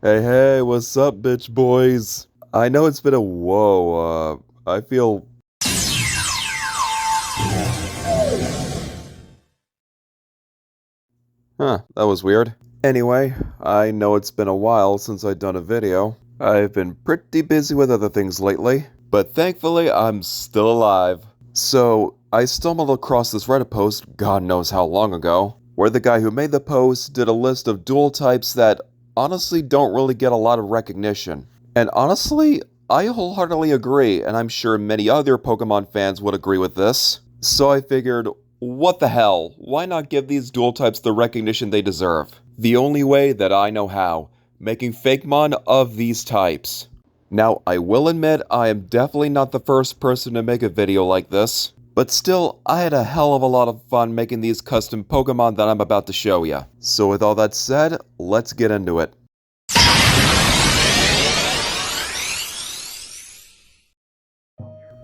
Hey, hey, what's up, bitch boys? I know it's been a I feel. That was weird. Anyway, I know it's been a while since I've done a video. I've been pretty busy with other things lately, but thankfully I'm still alive. So, I stumbled across this Reddit post God knows how long ago, where the guy who made the post did a list of dual types that honestly don't really get a lot of recognition. And honestly, I wholeheartedly agree, and I'm sure many other Pokemon fans would agree with this. So I figured, what the hell? Why not give these dual types the recognition they deserve? The only way that I know how, making Fakemon of these types. Now, I will admit I am definitely not the first person to make a video like this, but still, I had a hell of a lot of fun making these custom Pokemon that I'm about to show ya. So with all that said, let's get into it.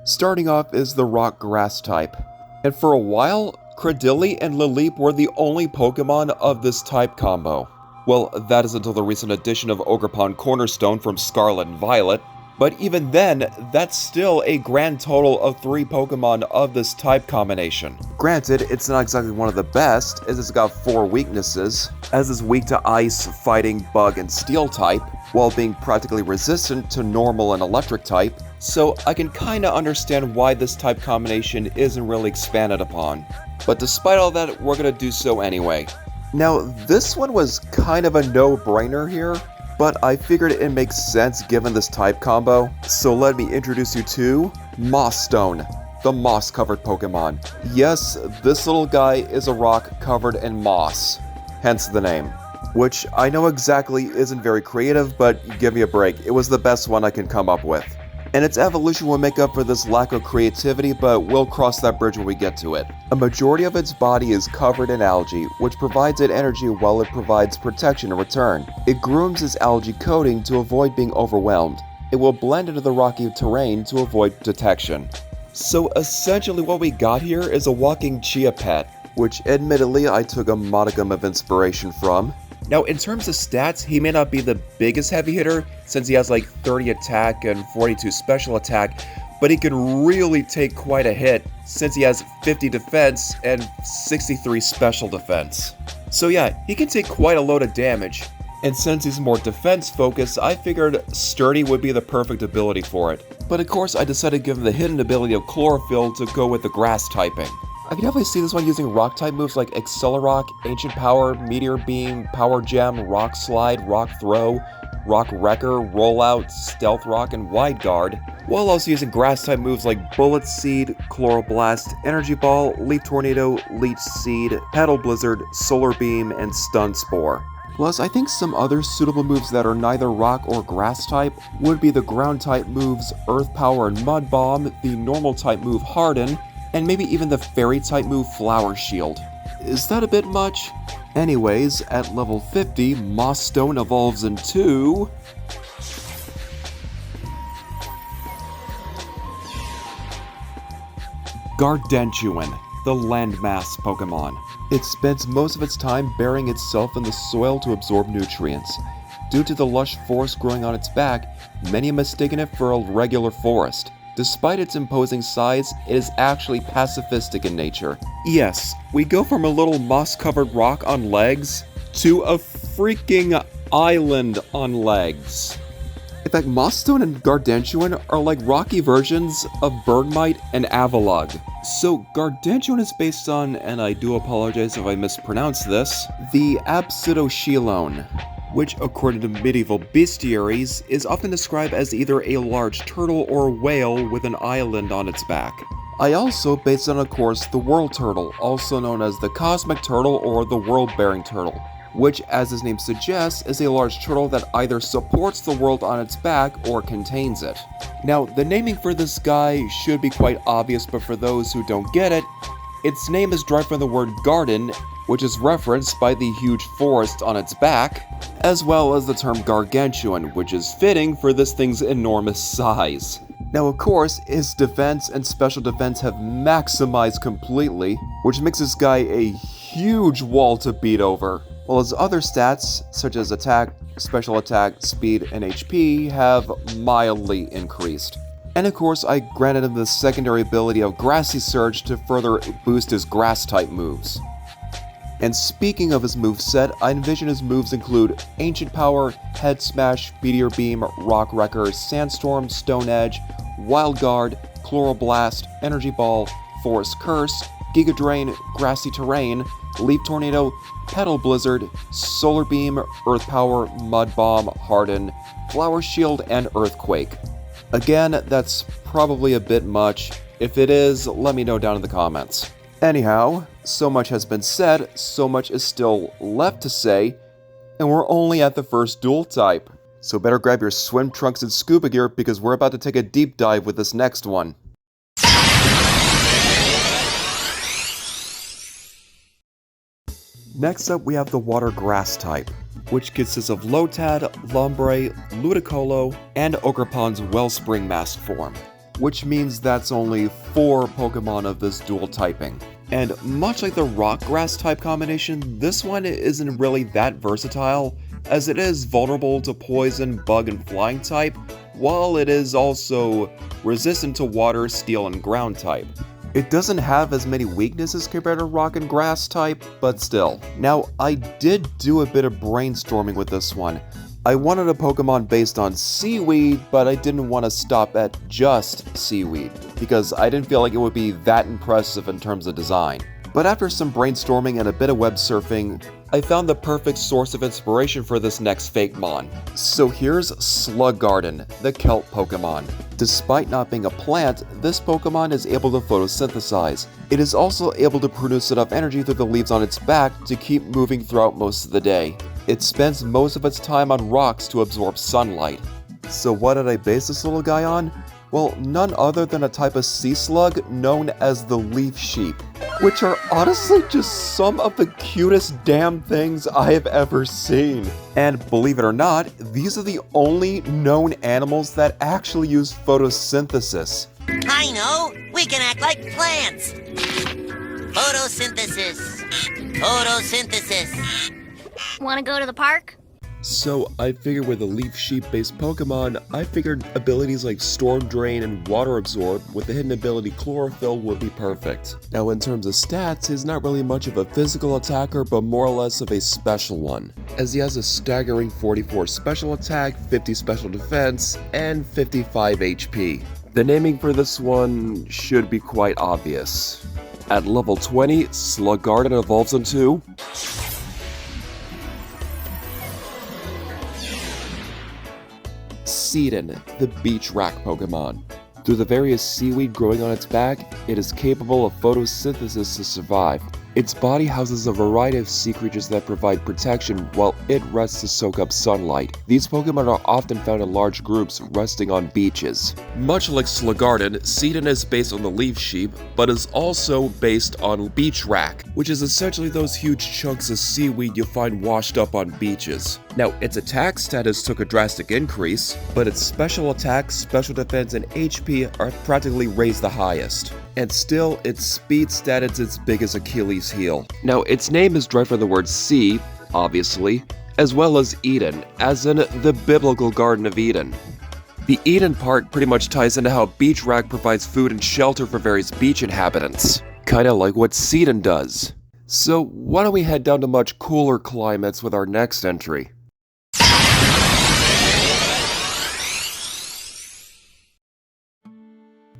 Starting off is the Rock Grass type. And for a while, Cradily and Lileep were the only Pokemon of this type combo. Well, that is until the recent addition of Ogerpon Cornerstone from Scarlet and Violet, but even then, that's still a grand total of 3 Pokemon of this type combination. Granted, it's not exactly one of the best, as it's got 4 weaknesses, as it's weak to Ice, Fighting, Bug, and Steel type, while being practically resistant to Normal and Electric type, so I can kinda understand why this type combination isn't really expanded upon. But despite all that, we're gonna do so anyway. Now, this one was kind of a no-brainer here, but I figured it makes sense given this type combo, so let me introduce you to Moss Stone, the moss-covered Pokemon. Yes, this little guy is a rock covered in moss, hence the name. Which I know exactly isn't very creative, but give me a break, it was the best one I can come up with. And its evolution will make up for this lack of creativity, but we'll cross that bridge when we get to it. A majority of its body is covered in algae, which provides it energy while it provides protection in return. It grooms its algae coating to avoid being overwhelmed. It will blend into the rocky terrain to avoid detection. So essentially what we got here is a walking chia pet, which admittedly I took a modicum of inspiration from. Now, in terms of stats, he may not be the biggest heavy hitter, since he has like 30 attack and 42 special attack, but he can really take quite a hit, since he has 50 defense and 63 special defense. So yeah, he can take quite a load of damage, and since he's more defense focused, I figured Sturdy would be the perfect ability for it. But of course, I decided to give him the hidden ability of Chlorophyll to go with the grass typing. I can definitely see this one using rock-type moves like Accelerock, Ancient Power, Meteor Beam, Power Gem, Rock Slide, Rock Throw, Rock Wrecker, Rollout, Stealth Rock, and Wide Guard, while also using grass-type moves like Bullet Seed, Chloroblast, Energy Ball, Leaf Tornado, Leech Seed, Petal Blizzard, Solar Beam, and Stun Spore. Plus, I think some other suitable moves that are neither rock or grass type would be the ground-type moves Earth Power and Mud Bomb, the normal-type move Harden, and maybe even the fairy-type move Flower Shield. Is that a bit much? Anyways, at level 50, Moss Stone evolves into Gargantuan, the landmass Pokemon. It spends most of its time burying itself in the soil to absorb nutrients. Due to the lush forest growing on its back, many have mistaken it for a regular forest. Despite its imposing size, it is actually pacifistic in nature. Yes, we go from a little moss-covered rock on legs to a freaking island on legs. In fact, Mossstone and Gargantuan are like rocky versions of Bergmite and Avalugg. So Gargantuan is based on, and I do apologize if I mispronounce this, the Absidoshilone, which according to medieval bestiaries is often described as either a large turtle or whale with an island on its back. I also based on, of course, the World Turtle, also known as the Cosmic Turtle or the World-Bearing Turtle, which, as its name suggests, is a large turtle that either supports the world on its back or contains it. Now, the naming for this guy should be quite obvious, but for those who don't get it, its name is derived from the word garden, which is referenced by the huge forest on its back, as well as the term gargantuan, which is fitting for this thing's enormous size. Now, of course, its defense and special defense have maximized completely, which makes this guy a huge wall to beat over. while his other stats, such as attack, special attack, speed, and HP, have mildly increased. And of course, I granted him the secondary ability of Grassy Surge to further boost his grass-type moves. And speaking of his moveset, I envision his moves include Ancient Power, Head Smash, Meteor Beam, Rock Wrecker, Sandstorm, Stone Edge, Wild Guard, Chloroblast, Energy Ball, Forest Curse, Giga Drain, Grassy Terrain, Leaf Tornado, Petal Blizzard, Solar Beam, Earth Power, Mud Bomb, Harden, Flower Shield, and Earthquake. Again, that's probably a bit much. If it is, let me know down in the comments. Anyhow, so much has been said, so much is still left to say, and we're only at the first dual type. So better grab your swim trunks and scuba gear because we're about to take a deep dive with this next one. Next up, we have the water grass type, which consists of Lotad, Lombre, Ludicolo, and Ogerpon's Wellspring Mask form, which means that's only 4 Pokemon of this dual typing. And much like the rock grass type combination, this one isn't really that versatile, as it is vulnerable to poison, bug, and flying type, while it is also resistant to water, steel, and ground type. It doesn't have as many weaknesses compared to rock and grass type, but still. Now, I did do a bit of brainstorming with this one. I wanted a Pokemon based on Seaweed, but I didn't want to stop at just Seaweed, because I didn't feel like it would be that impressive in terms of design. But after some brainstorming and a bit of web surfing, I found the perfect source of inspiration for this next Fakemon. So here's Sluggarden, the kelp Pokemon. Despite not being a plant, this Pokemon is able to photosynthesize. It is also able to produce enough energy through the leaves on its back to keep moving throughout most of the day. It spends most of its time on rocks to absorb sunlight. So what did I base this little guy on? Well, none other than a type of sea slug known as the leaf sheep, which are honestly just some of the cutest damn things I have ever seen. And believe it or not, these are the only known animals that actually use photosynthesis. I know! We can act like plants! Photosynthesis! Photosynthesis! Want to go to the park? So I figured with a leaf sheep-based Pokemon, I figured abilities like Storm Drain and Water Absorb with the hidden ability Chlorophyll would be perfect. Now in terms of stats, he's not really much of a physical attacker, but more or less of a special one, as he has a staggering 44 special attack, 50 special defense, and 55 HP. The naming for this one should be quite obvious. At level 20, Sluggarden evolves into Seedon, the beach rat Pokemon. Through the various seaweed growing on its back, it is capable of photosynthesis to survive. Its body houses a variety of sea creatures that provide protection while it rests to soak up sunlight. These Pokemon are often found in large groups resting on beaches. Much like Sluggarden, Seedon is based on the leaf sheep, but is also based on beach rat, which is essentially those huge chunks of seaweed you'll find washed up on beaches. Now, its attack status took a drastic increase, but its special attack, special defense, and HP are practically raised the highest. And still, its speed stat is its biggest Achilles heel. Now, its name is derived from the word sea, obviously, as well as Eden, as in the biblical Garden of Eden. The Eden part pretty much ties into how Beach Rat provides food and shelter for various beach inhabitants, kinda like what Seedon does. So why don't we head down to much cooler climates with our next entry.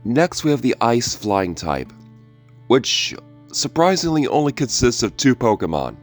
Next we have the Ice Flying type, which surprisingly only consists of 2 Pokemon,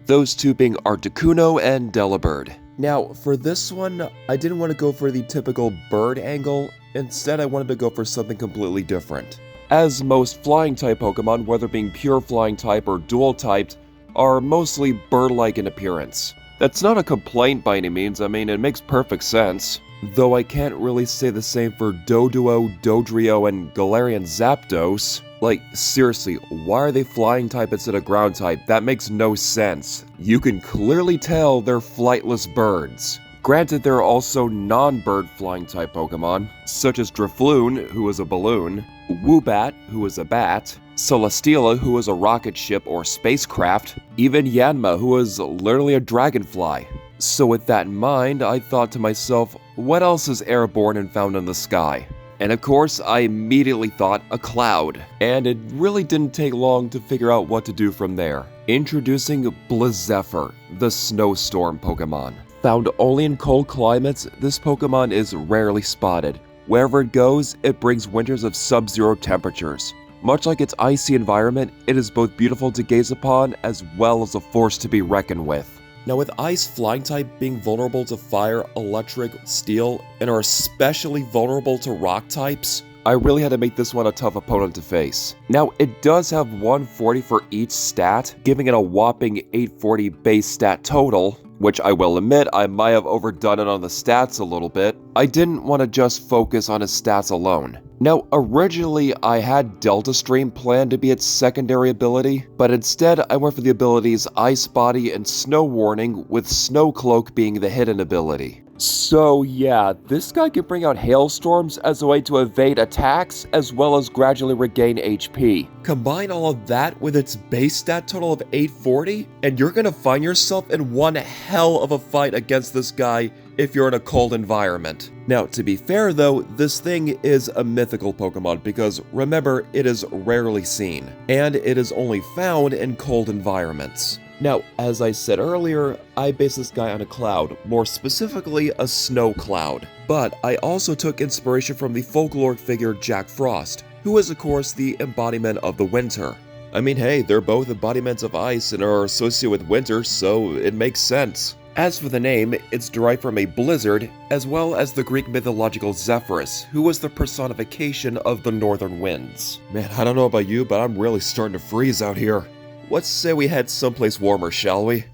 those 2 being Articuno and Delibird. Now for this one, I didn't want to go for the typical bird angle, instead I wanted to go for something completely different. As most flying type Pokemon, whether being pure flying type or dual typed, are mostly bird-like in appearance. That's not a complaint by any means, I mean it makes perfect sense. Though I can't really say the same for Doduo, Dodrio, and Galarian Zapdos. Like, seriously, why are they flying type instead of ground type? That makes no sense. You can clearly tell they're flightless birds. Granted, there are also non-bird flying type Pokemon, such as Drifloon, who is a balloon, Woobat, who is a bat, Celesteela, who was a rocket ship or spacecraft, even Yanma, who was literally a dragonfly. So with that in mind, I thought to myself, what else is airborne and found in the sky? And of course, I immediately thought a cloud, and it really didn't take long to figure out what to do from there. Introducing Blizzephyr, the snowstorm Pokemon. Found only in cold climates, this Pokemon is rarely spotted. Wherever it goes, it brings winters of sub-zero temperatures. Much like its icy environment, it is both beautiful to gaze upon as well as a force to be reckoned with. Now with Ice Flying type being vulnerable to fire, electric, steel, and are especially vulnerable to rock types, I really had to make this one a tough opponent to face. Now it does have 140 for each stat, giving it a whopping 840 base stat total, which I will admit I might have overdone it on the stats a little bit. I didn't want to just focus on his stats alone. Now, originally I had Delta Stream planned to be its secondary ability, but instead I went for the abilities Ice Body and Snow Warning, with Snow Cloak being the hidden ability. So yeah, this guy can bring out hailstorms as a way to evade attacks, as well as gradually regain HP. Combine all of that with its base stat total of 840, and you're gonna find yourself in one hell of a fight against this guy if you're in a cold environment. Now, to be fair though, this thing is a mythical Pokemon because remember, it is rarely seen, and it is only found in cold environments. Now, as I said earlier, I based this guy on a cloud, more specifically a snow cloud. But I also took inspiration from the folkloric figure Jack Frost, who is of course the embodiment of the winter. I mean, hey, they're both embodiments of ice and are associated with winter, so it makes sense. As for the name, it's derived from a blizzard, as well as the Greek mythological Zephyrus, who was the personification of the northern winds. Man, I don't know about you, but I'm really starting to freeze out here. Let's say we head someplace warmer, shall we?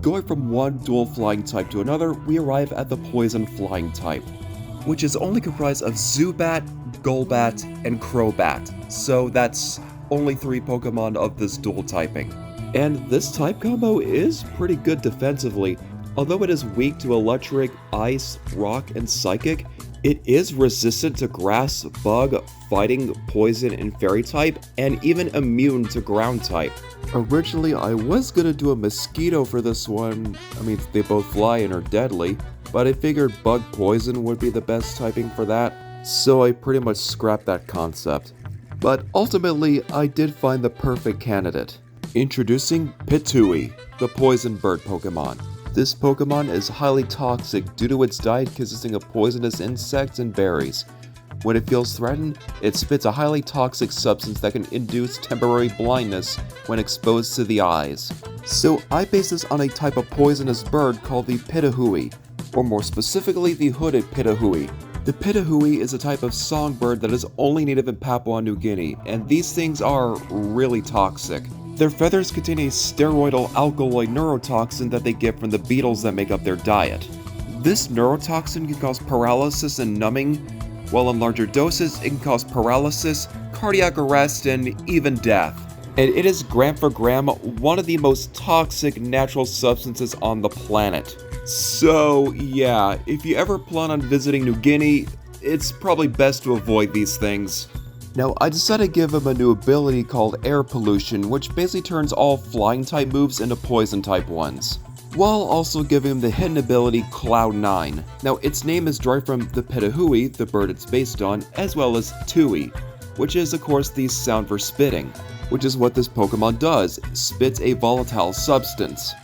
Going from one dual flying type to another, we arrive at the poison flying type, which is only comprised of Zubat, Golbat, and Crobat, so that's only 3 Pokemon of this dual typing. And this type combo is pretty good defensively. Although it is weak to Electric, Ice, Rock, and Psychic, it is resistant to Grass, Bug, Fighting, Poison, and Fairy type, and even immune to Ground type. Originally, I was gonna do a Mosquito for this one. I mean, they both fly and are deadly, but I figured Bug Poison would be the best typing for that, so I pretty much scrapped that concept. But ultimately, I did find the perfect candidate. Introducing Pitui, the poison bird Pokemon. This Pokemon is highly toxic due to its diet consisting of poisonous insects and berries. When it feels threatened, it spits a highly toxic substance that can induce temporary blindness when exposed to the eyes. So I based this on a type of poisonous bird called the Pitahui, or more specifically the hooded Pitahui. The Pitahui is a type of songbird that is only native in Papua New Guinea, and these things are really toxic. Their feathers contain a steroidal alkaloid neurotoxin that they get from the beetles that make up their diet. This neurotoxin can cause paralysis and numbing, while in larger doses it can cause paralysis, cardiac arrest, and even death. And it is gram for gram one of the most toxic natural substances on the planet. So yeah, if you ever plan on visiting New Guinea, it's probably best to avoid these things. Now, I decided to give him a new ability called Air Pollution, which basically turns all flying type moves into poison type ones, while also giving him the hidden ability Cloud 9. Now, its name is derived from the Pitahui, the bird it's based on, as well as Tui, which is of course the sound for spitting, which is what this Pokemon does, spits a volatile substance.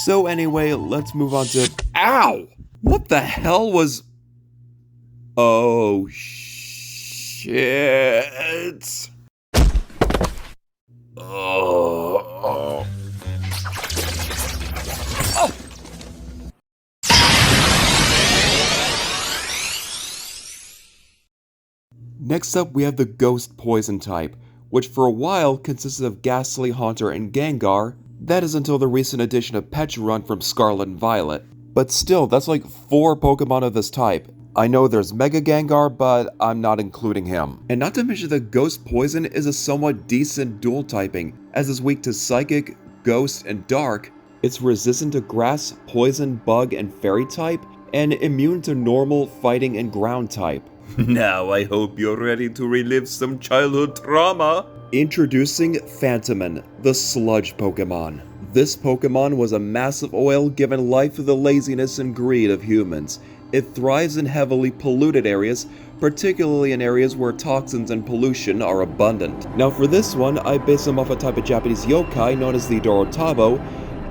So anyway, let's move on to— Ow! What the hell was— Oh shit. Oh. Next up, we have the Ghost Poison type, which for a while consisted of Ghastly, Haunter, and Gengar. That is until the recent addition of Pecharunt from Scarlet and Violet. But still, that's like 4 Pokemon of this type. I know there's Mega Gengar, but I'm not including him. And not to mention that Ghost Poison is a somewhat decent dual typing, as it's weak to Psychic, Ghost, and Dark. It's resistant to Grass, Poison, Bug, and Fairy type, and immune to normal fighting and ground type. Now I hope you're ready to relive some childhood trauma. Introducing Fakemon, the sludge Pokemon. This Pokemon was a massive oil given life to the laziness and greed of humans. It thrives in heavily polluted areas, particularly in areas where toxins and pollution are abundant. Now for this one, I based them off a type of Japanese yokai known as the Dorotabo,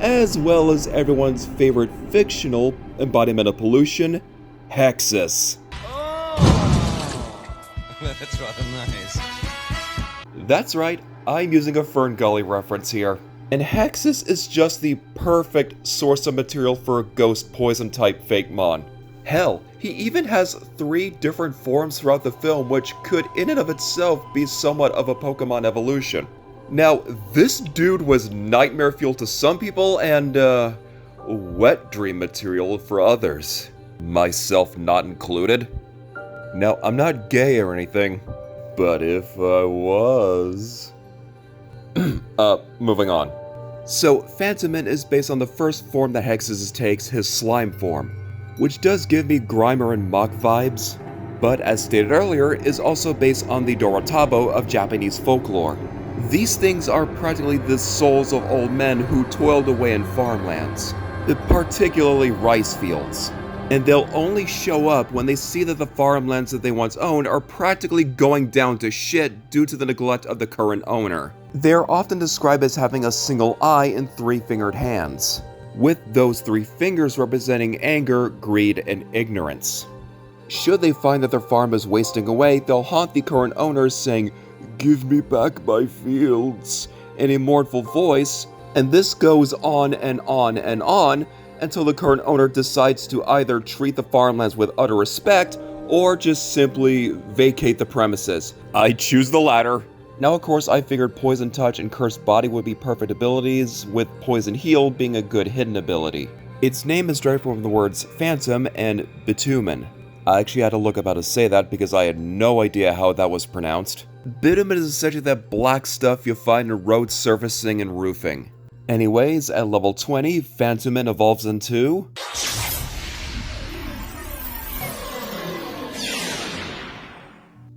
as well as everyone's favorite fictional embodiment of pollution, Hexus. That's rather nice. That's right, I'm using a Fern Gully reference here. And Hexus is just the perfect source of material for a ghost poison type Fakemon. Hell, he even has 3 different forms throughout the film, which could in and of itself be somewhat of a Pokemon evolution. Now, this dude was nightmare fuel to some people and, wet dream material for others. Myself not included. Now, I'm not gay or anything, but if I was... moving on. So, Fakemon is based on the first form that Hexus takes, his slime form, which does give me Grimer and Mach vibes, but as stated earlier, is also based on the Dorotabo of Japanese folklore. These things are practically the souls of old men who toiled away in farmlands, particularly rice fields. And they'll only show up when they see that the farmlands that they once owned are practically going down to shit due to the neglect of the current owner. They are often described as having a single eye and 3-fingered hands, with those 3 fingers representing anger, greed, and ignorance. Should they find that their farm is wasting away, they'll haunt the current owners saying, "Give me back my fields," in a mournful voice, and this goes on and on and on, until the current owner decides to either treat the farmlands with utter respect, or just simply vacate the premises. I choose the latter. Now of course I figured Poison Touch and Cursed Body would be perfect abilities, with Poison Heal being a good hidden ability. Its name is derived from the words Phantom and Bitumen. I actually had to look up how to say that because I had no idea how that was pronounced. Bitumen is essentially that black stuff you find in road surfacing and roofing. Anyways, at level 20, Fakemon evolves into...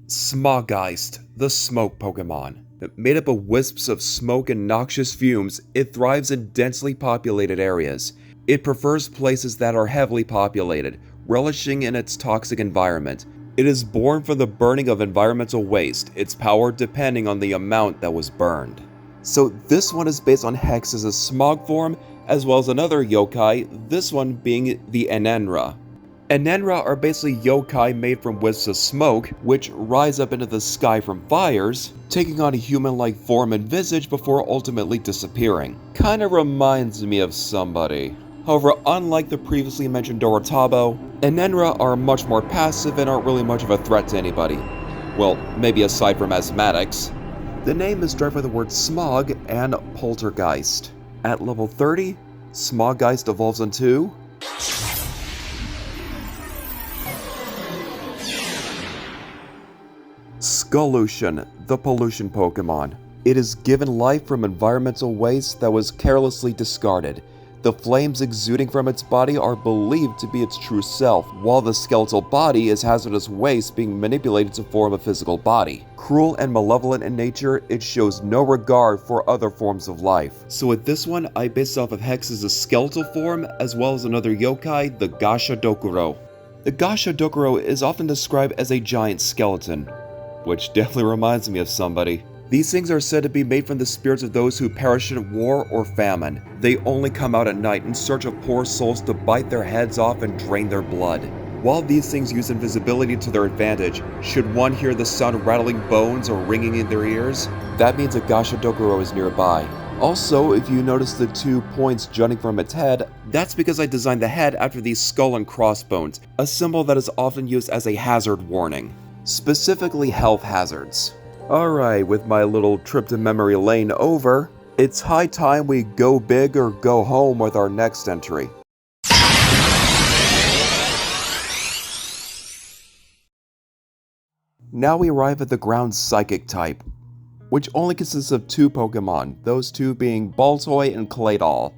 Smoggeist, the smoke Pokemon. Made up of wisps of smoke and noxious fumes, it thrives in densely populated areas. It prefers places that are heavily populated, relishing in its toxic environment. It is born from the burning of environmental waste, its power depending on the amount that was burned. So this one is based on Hexus' smog form, as well as another yokai, this one being the Enenra. Enenra are basically yokai made from wisps of smoke, which rise up into the sky from fires, taking on a human-like form and visage before ultimately disappearing. Kinda reminds me of somebody. However, unlike the previously mentioned Dorotabo, Enenra are much more passive and aren't really much of a threat to anybody. Well, maybe aside from asthmatics. The name is derived from the word smog and poltergeist. At level 30, Smoggeist evolves into... Skolution, the pollution Pokemon. It is given life from environmental waste that was carelessly discarded. The flames exuding from its body are believed to be its true self, while the skeletal body is hazardous waste being manipulated to form a physical body. Cruel and malevolent in nature, it shows no regard for other forms of life. So with this one, I based off of Hexus' skeletal form, as well as another yokai, the Gasha Dokuro. The Gasha Dokuro is often described as a giant skeleton, which definitely reminds me of somebody. These things are said to be made from the spirits of those who perished in war or famine. They only come out at night in search of poor souls to bite their heads off and drain their blood. While these things use invisibility to their advantage, should one hear the sound of rattling bones or ringing in their ears, that means a Gasha Dokuro is nearby. Also, if you notice the 2 points jutting from its head, that's because I designed the head after the skull and crossbones, a symbol that is often used as a hazard warning. Specifically health hazards. Alright, with my little trip to memory lane over, it's high time we go big or go home with our next entry. Now we arrive at the ground Psychic type, which only consists of 2 Pokemon, those 2 being Baltoy and Claydol.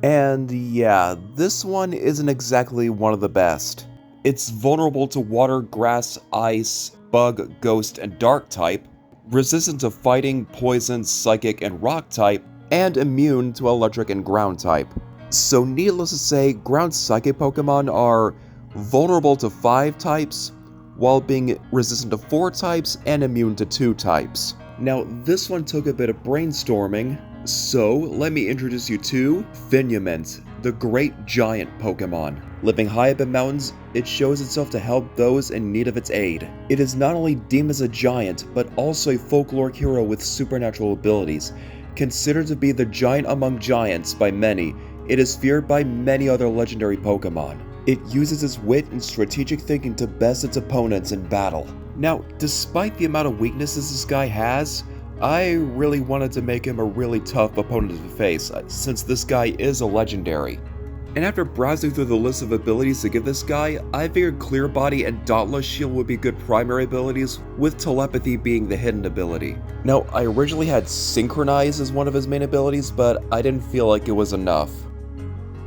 And yeah, this one isn't exactly one of the best. It's vulnerable to water, grass, ice, bug, ghost, and dark type, resistant to fighting, poison, psychic, and rock type, and immune to electric and ground type. So needless to say, ground psychic Pokemon are vulnerable to 5 types, while being resistant to 4 types and immune to 2 types. Now this one took a bit of brainstorming, so let me introduce you to Finiment, the great giant Pokemon. Living high up in mountains, it shows itself to help those in need of its aid. It is not only deemed as a giant, but also a folkloric hero with supernatural abilities. Considered to be the giant among giants by many, it is feared by many other legendary Pokemon. It uses its wit and strategic thinking to best its opponents in battle. Now, despite the amount of weaknesses this guy has, I really wanted to make him a really tough opponent to face, since this guy is a legendary. And after browsing through the list of abilities to give this guy, I figured Clear Body and Dauntless Shield would be good primary abilities, with Telepathy being the hidden ability. Now, I originally had Synchronize as one of his main abilities, but I didn't feel like it was enough.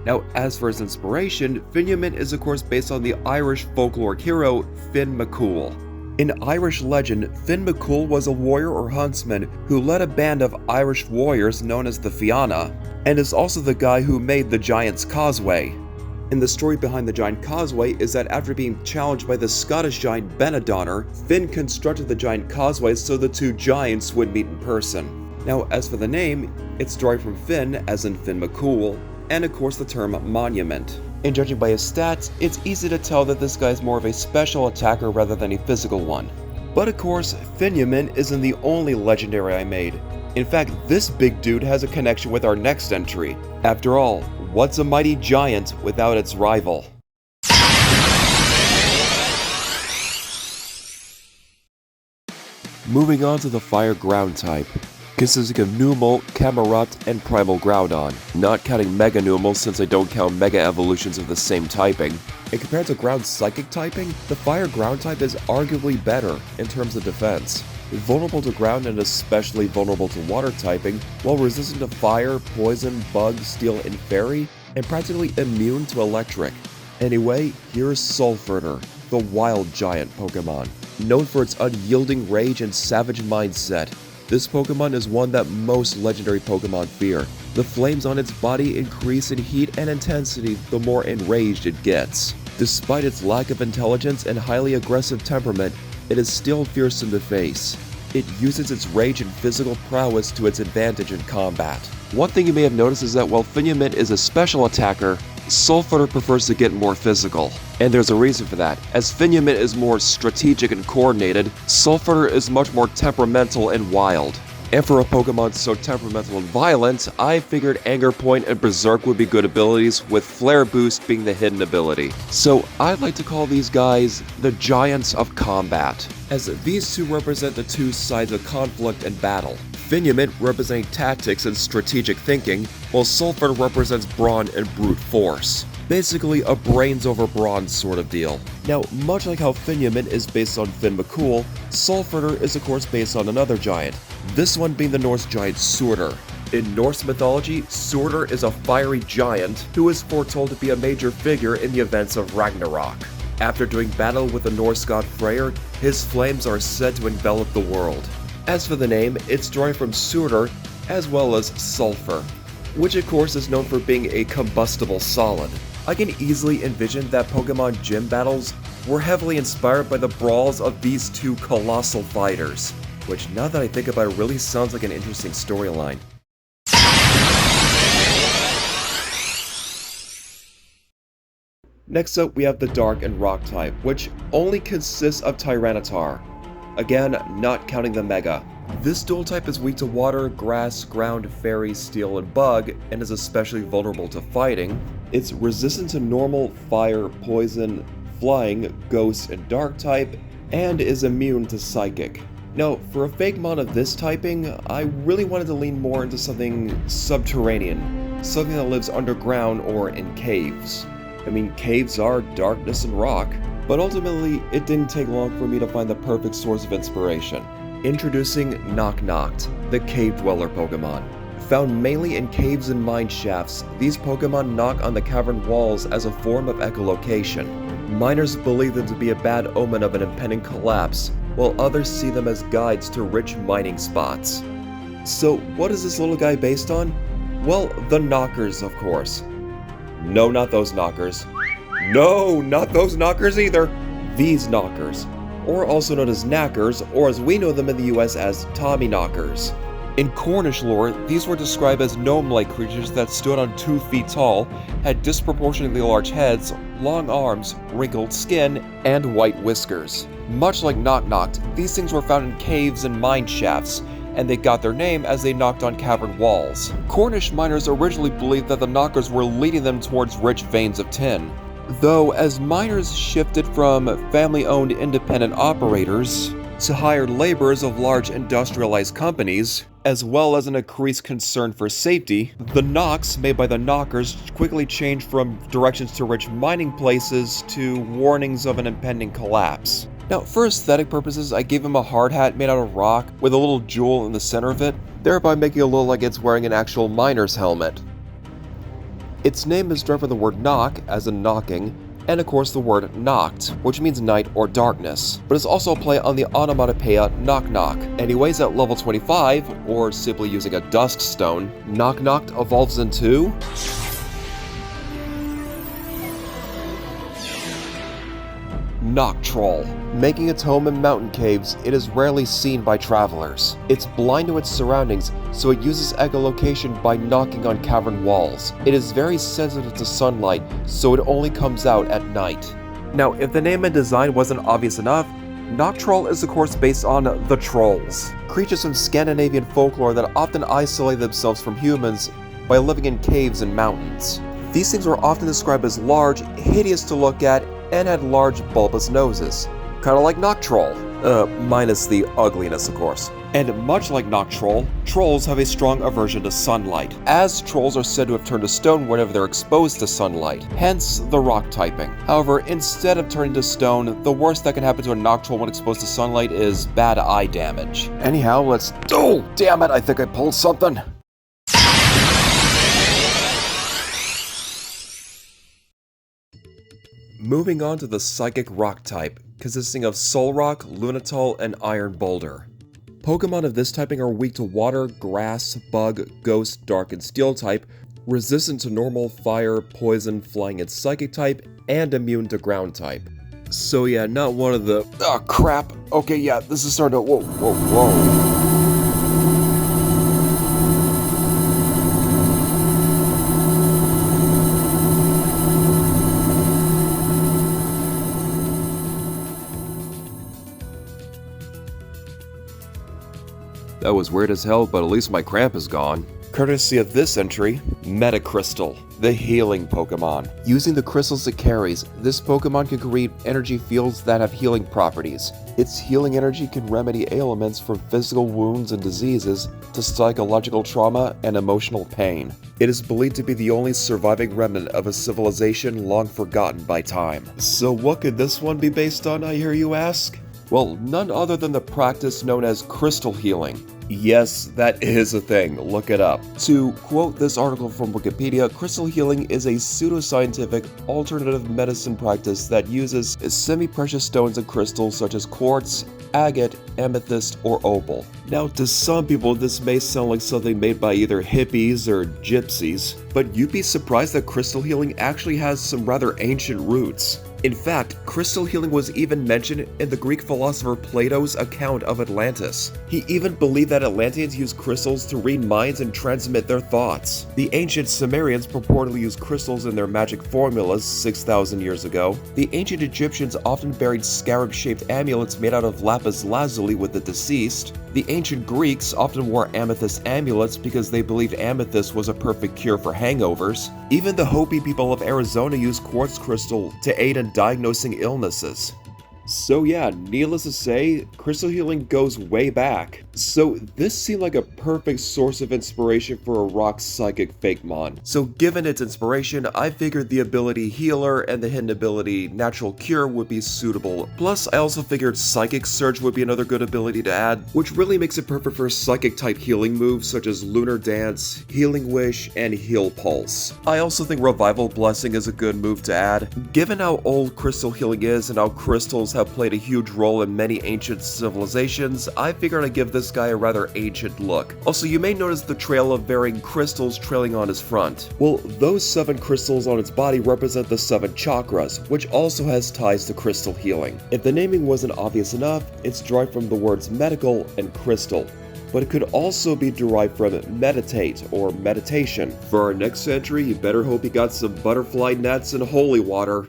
Now, as for his inspiration, Finiment is of course based on the Irish folkloric hero Finn McCool. In Irish legend, Finn McCool was a warrior or huntsman who led a band of Irish warriors known as the Fianna, and is also the guy who made the Giant's Causeway. And the story behind the Giant Causeway is that after being challenged by the Scottish giant Benadonner, Finn constructed the Giant Causeway so the two giants would meet in person. Now, as for the name, it's derived from Finn, as in Finn McCool, and of course the term monument. And judging by his stats, it's easy to tell that this guy is more of a special attacker rather than a physical one. But of course, Finiment isn't the only legendary I made. In fact, this big dude has a connection with our next entry. After all, what's a mighty giant without its rival? Moving on to the fire ground type, consisting of Numel, Camerupt, and Primal Groudon, not counting Mega Numel since I don't count Mega Evolutions of the same typing. And compared to Ground Psychic typing, the Fire Ground type is arguably better in terms of defense. Vulnerable to ground and especially vulnerable to water typing, while resistant to fire, poison, bug, steel, and fairy, and practically immune to electric. Anyway, here's Sulfurter, the wild giant Pokemon. Known for its unyielding rage and savage mindset, this Pokemon is one that most legendary Pokemon fear. The flames on its body increase in heat and intensity the more enraged it gets. Despite its lack of intelligence and highly aggressive temperament, it is still fearsome to face. It uses its rage and physical prowess to its advantage in combat. One thing you may have noticed is that while Finiment is a special attacker, Sulfurter prefers to get more physical. And there's a reason for that. As Finiment is more strategic and coordinated, Sulfurter is much more temperamental and wild. And for a Pokemon so temperamental and violent, I figured Anger Point and Berserk would be good abilities, with Flare Boost being the hidden ability. So I'd like to call these guys the Giants of Combat, as these two represent the two sides of conflict and battle. Finiment representing tactics and strategic thinking, while Sulfur represents brawn and brute force. Basically a brains over bronze sort of deal. Now, much like how Finiment is based on Finn McCool, Sulfurter is of course based on another giant, this one being the Norse giant Surtur. In Norse mythology, Surtur is a fiery giant who is foretold to be a major figure in the events of Ragnarok. After doing battle with the Norse god Freyr, his flames are said to envelop the world. As for the name, it's derived from Surtur as well as sulfur, which of course is known for being a combustible solid. I can easily envision that Pokemon gym battles were heavily inspired by the brawls of these two colossal fighters, which now that I think about it really sounds like an interesting storyline. Next up we have the Dark and Rock type, which only consists of Tyranitar. Again, not counting the Mega. This dual type is weak to water, grass, ground, fairy, steel, and bug, and is especially vulnerable to fighting. It's resistant to normal, fire, poison, flying, ghost, and dark type, and is immune to psychic. Now, for a Fakemon of this typing, I really wanted to lean more into something subterranean, something that lives underground or in caves. I mean, caves are darkness and rock, but ultimately, it didn't take long for me to find the perfect source of inspiration. Introducing Knock Knocked, the Cave Dweller Pokemon. Found mainly in caves and mine shafts, these Pokemon knock on the cavern walls as a form of echolocation. Miners believe them to be a bad omen of an impending collapse, while others see them as guides to rich mining spots. So what is this little guy based on? Well, the Knockers, of course. No, not those Knockers. No, not those Knockers either. These Knockers, or also known as Knackers, or as we know them in the US as Tommyknockers. In Cornish lore, these were described as gnome-like creatures that stood on 2 feet tall, had disproportionately large heads, long arms, wrinkled skin, and white whiskers. Much like Knock-Knocked, these things were found in caves and mine shafts, and they got their name as they knocked on cavern walls. Cornish miners originally believed that the Knockers were leading them towards rich veins of tin. Though, as miners shifted from family-owned independent operators to hired laborers of large industrialized companies, as well as an increased concern for safety, the knocks made by the Knockers quickly changed from directions to rich mining places to warnings of an impending collapse. Now, for aesthetic purposes, I gave him a hard hat made out of rock with a little jewel in the center of it, thereby making it look like it's wearing an actual miner's helmet. Its name is derived from the word knock, as in knocking, and of course the word knocked, which means night or darkness, but it's also a play on the onomatopoeia knock-knock. Anyways, at level 25, or simply using a dusk stone, knock-knocked evolves into Noctroll. Making its home in mountain caves, it is rarely seen by travelers. It's blind to its surroundings, so it uses echolocation by knocking on cavern walls. It is very sensitive to sunlight, so it only comes out at night. Now, if the name and design wasn't obvious enough, Noctroll is of course based on the Trolls, creatures from Scandinavian folklore that often isolate themselves from humans by living in caves and mountains. These things were often described as large, hideous to look at, and had large bulbous noses. Kinda like Noctroll. Minus the ugliness, of course. And much like Noctroll, trolls have a strong aversion to sunlight, as trolls are said to have turned to stone whenever they're exposed to sunlight, hence the rock typing. However, instead of turning to stone, the worst that can happen to a Noctroll when exposed to sunlight is bad eye damage. Anyhow, let's— oh, damn it, I think I pulled something. Moving on to the Psychic Rock type, consisting of Solrock, Lunatol, and Iron Boulder. Pokemon of this typing are weak to Water, Grass, Bug, Ghost, Dark, and Steel type, resistant to Normal, Fire, Poison, Flying, and Psychic type, and immune to Ground type. So yeah, not one of the— oh crap! Okay, yeah, this is starting to— whoa, whoa, whoa. That was weird as hell, but at least my cramp is gone. Courtesy of this entry, Metacrystal, the healing Pokemon. Using the crystals it carries, this Pokemon can create energy fields that have healing properties. Its healing energy can remedy ailments from physical wounds and diseases to psychological trauma and emotional pain. It is believed to be the only surviving remnant of a civilization long forgotten by time. So what could this one be based on, I hear you ask? Well, none other than the practice known as crystal healing. Yes, that is a thing, look it up. To quote this article from Wikipedia, crystal healing is a pseudoscientific alternative medicine practice that uses semi-precious stones and crystals such as quartz, agate, amethyst, or opal. Now, to some people, this may sound like something made by either hippies or gypsies, but you'd be surprised that crystal healing actually has some rather ancient roots. In fact, crystal healing was even mentioned in the Greek philosopher Plato's account of Atlantis. He even believed that Atlanteans used crystals to read minds and transmit their thoughts. The ancient Sumerians purportedly used crystals in their magic formulas 6,000 years ago. The ancient Egyptians often buried scarab-shaped amulets made out of lapis lazuli with the deceased. The ancient Greeks often wore amethyst amulets because they believed amethyst was a perfect cure for hangovers. Even the Hopi people of Arizona used quartz crystal to aid in diagnosing illnesses. So yeah, needless to say, crystal healing goes way back. So this seemed like a perfect source of inspiration for a rock psychic Fakemon. So given its inspiration, I figured the ability Healer and the hidden ability Natural Cure would be suitable. Plus, I also figured Psychic Surge would be another good ability to add, which really makes it perfect for psychic type healing moves such as Lunar Dance, Healing Wish, and Heal Pulse. I also think Revival Blessing is a good move to add. Given how old crystal healing is and how crystals have played a huge role in many ancient civilizations, I figured I'd give this guy a rather ancient look. Also, you may notice the trail of varying crystals trailing on his front. Well, those 7 crystals on its body represent the 7 chakras, which also has ties to crystal healing. If the naming wasn't obvious enough, it's derived from the words medical and crystal, but it could also be derived from meditate or meditation. For our next entry, you better hope you got some butterfly nets and holy water.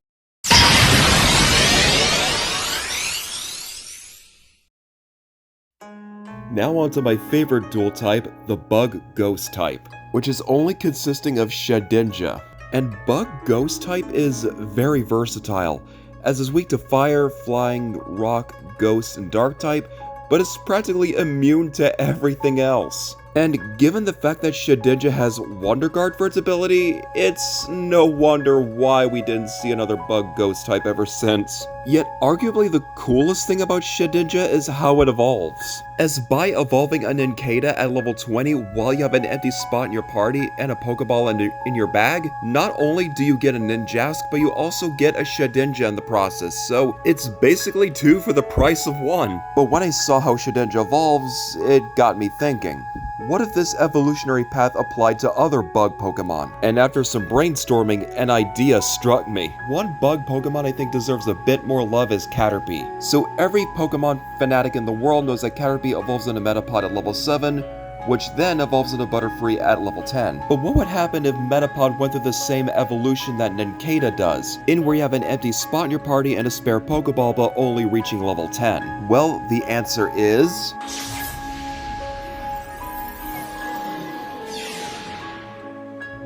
Now onto my favorite dual type, the Bug Ghost type, which is only consisting of Shedinja. And Bug Ghost type is very versatile, as is weak to fire, flying, rock, ghost, and dark type, but is practically immune to everything else. And given the fact that Shedinja has Wonder Guard for its ability, it's no wonder why we didn't see another Bug Ghost type ever since. Yet arguably the coolest thing about Shedinja is how it evolves. As by evolving a Nincada at level 20 while you have an empty spot in your party and a Pokeball in your bag, not only do you get a Ninjask, but you also get a Shedinja in the process, so it's basically 2 for the price of 1. But when I saw how Shedinja evolves, it got me thinking. What if this evolutionary path applied to other bug Pokemon? And after some brainstorming, an idea struck me. One bug Pokemon I think deserves a bit more love is Caterpie. So every Pokemon fanatic in the world knows that Caterpie evolves into Metapod at level 7, which then evolves into Butterfree at level 10. But what would happen if Metapod went through the same evolution that Nincada does, in where you have an empty spot in your party and a spare Pokeball but only reaching level 10? Well, the answer is...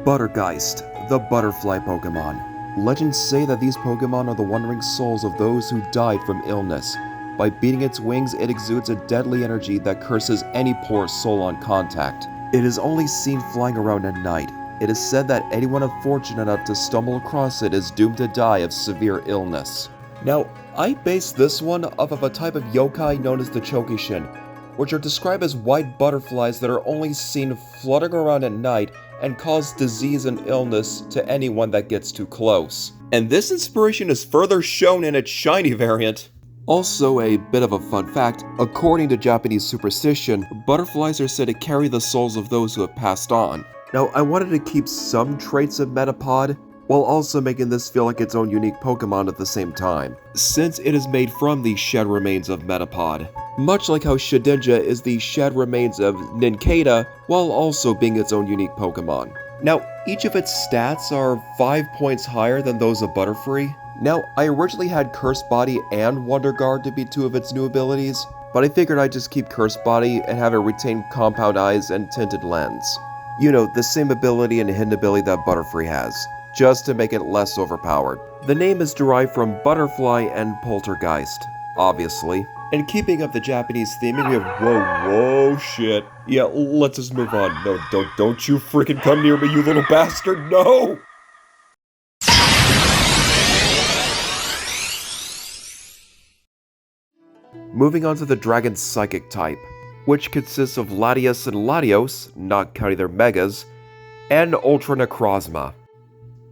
Buttergeist, the butterfly Pokemon. Legends say that these Pokemon are the wandering souls of those who died from illness. By beating its wings, it exudes a deadly energy that curses any poor soul on contact. It is only seen flying around at night. It is said that anyone unfortunate enough to stumble across it is doomed to die of severe illness. Now, I based this one off of a type of yokai known as the Chokishin, which are described as white butterflies that are only seen fluttering around at night and cause disease and illness to anyone that gets too close. And this inspiration is further shown in its shiny variant. Also, a bit of a fun fact, according to Japanese superstition, butterflies are said to carry the souls of those who have passed on. Now, I wanted to keep some traits of Metapod, while also making this feel like its own unique Pokemon at the same time, since it is made from the shed remains of Metapod. Much like how Shedinja is the shed remains of Nincada, while also being its own unique Pokemon. Now, each of its stats are 5 points higher than those of Butterfree. Now, I originally had Curse Body and Wonder Guard to be 2 of its new abilities, but I figured I'd just keep Curse Body and have it retain Compound Eyes and Tinted Lens. You know, the same ability and hidden ability that Butterfree has, just to make it less overpowered. The name is derived from butterfly and poltergeist, obviously. And keeping up the Japanese theming, we have whoa shit. Yeah, let's just move on. No, don't you freaking come near me, you little bastard, no! Moving on to the Dragon Psychic type, which consists of Latios and Latios, not counting their Megas, and Ultra Necrozma.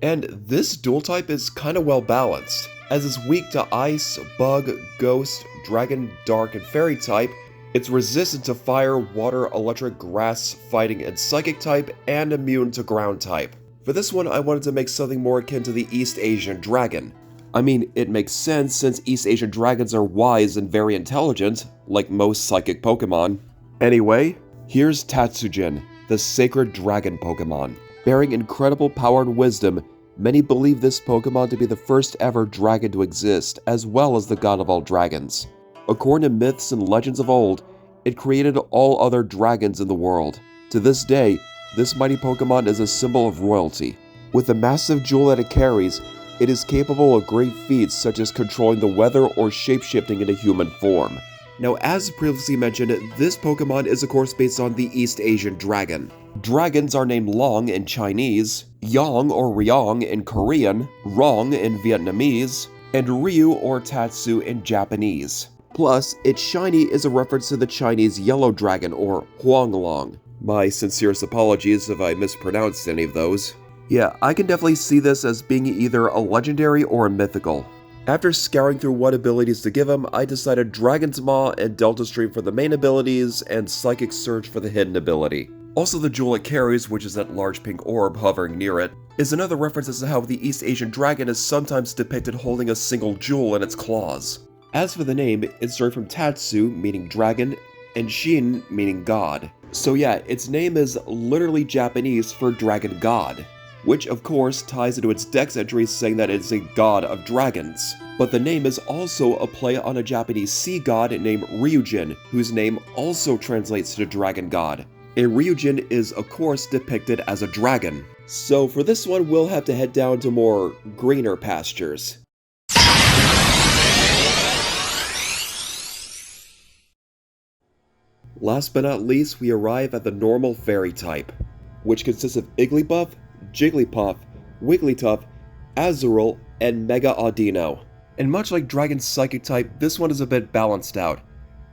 And this dual type is kinda well balanced, as it's weak to Ice, Bug, Ghost, Dragon, Dark, and Fairy type. It's resistant to Fire, Water, Electric, Grass, Fighting, and Psychic type, and immune to Ground type. For this one, I wanted to make something more akin to the East Asian Dragon. I mean, it makes sense since East Asian dragons are wise and very intelligent, like most psychic Pokemon. Anyway, here's Tatsujin, the Sacred Dragon Pokemon. Bearing incredible power and wisdom, many believe this Pokemon to be the first ever dragon to exist, as well as the god of all dragons. According to myths and legends of old, it created all other dragons in the world. To this day, this mighty Pokemon is a symbol of royalty. With the massive jewel that it carries, it is capable of great feats such as controlling the weather or shapeshifting into human form. Now, as previously mentioned, this Pokemon is of course based on the East Asian dragon. Dragons are named Long in Chinese, Yang or Ryong in Korean, Rong in Vietnamese, and Ryu or Tatsu in Japanese. Plus, its shiny is a reference to the Chinese yellow dragon or Huanglong. My sincerest apologies if I mispronounced any of those. Yeah, I can definitely see this as being either a legendary or a mythical. After scouring through what abilities to give him, I decided Dragon's Maw and Delta Stream for the main abilities, and Psychic Surge for the hidden ability. Also, the jewel it carries, which is that large pink orb hovering near it, is another reference as to how the East Asian dragon is sometimes depicted holding a single jewel in its claws. As for the name, it's derived from Tatsu, meaning dragon, and Shin, meaning god. So yeah, its name is literally Japanese for dragon god, which of course ties into its dex entry saying that it's a god of dragons. But the name is also a play on a Japanese sea god named Ryujin, whose name also translates to dragon god. And Ryujin is of course depicted as a dragon. So for this one, we'll have to head down to more greener pastures. Last but not least, we arrive at the normal fairy type, which consists of Igglybuff, Jigglypuff, Wigglytuff, Azurill, and Mega Audino. And much like Dragon's Psychic type, this one is a bit balanced out,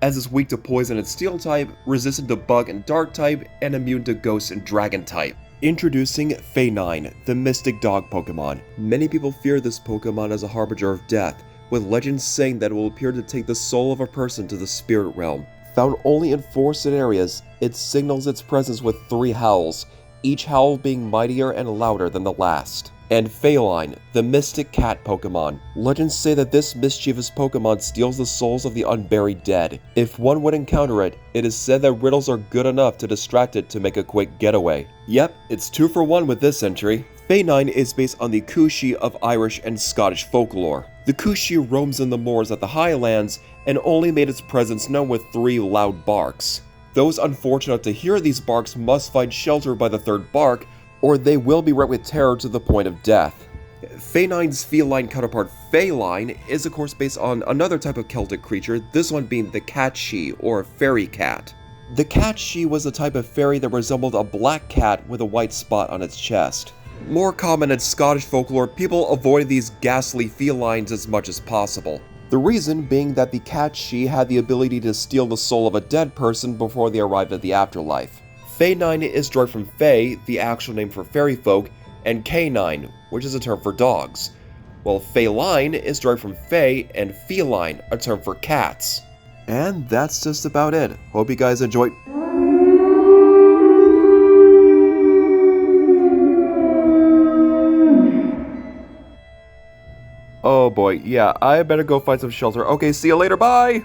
as it's weak to Poison and Steel type, resistant to Bug and Dark type, and immune to Ghost and Dragon type. Introducing Faenine, the Mystic Dog Pokemon. Many people fear this Pokemon as a harbinger of death, with legends saying that it will appear to take the soul of a person to the spirit realm. Found only in forested areas, it signals its presence with 3 howls, each howl being mightier and louder than the last. And Faeline, the Mystic Cat Pokemon. Legends say that this mischievous Pokemon steals the souls of the unburied dead. If one would encounter it, it is said that riddles are good enough to distract it to make a quick getaway. Yep, it's 2 for 1 with this entry. Faenine is based on the Kushi of Irish and Scottish folklore. The Kushi roams in the moors at the Highlands and only made its presence known with 3 loud barks. Those unfortunate to hear these barks must find shelter by the 3rd bark, or they will be rent with terror to the point of death. Faenine's feline counterpart Faeline is of course based on another type of Celtic creature, this one being the Cat-She or fairy cat. The Cat-She was a type of fairy that resembled a black cat with a white spot on its chest. More common in Scottish folklore, people avoided these ghastly felines as much as possible. The reason being that the Cat-She had the ability to steal the soul of a dead person before they arrived at the afterlife. Faenine is derived from Fae, the actual name for fairy folk, and Canine, which is a term for dogs, while Faeline is derived from Fae and Feline, a term for cats. And that's just about it. Hope you guys enjoyed. Oh boy, yeah, I better go find some shelter. Okay, see you later, bye!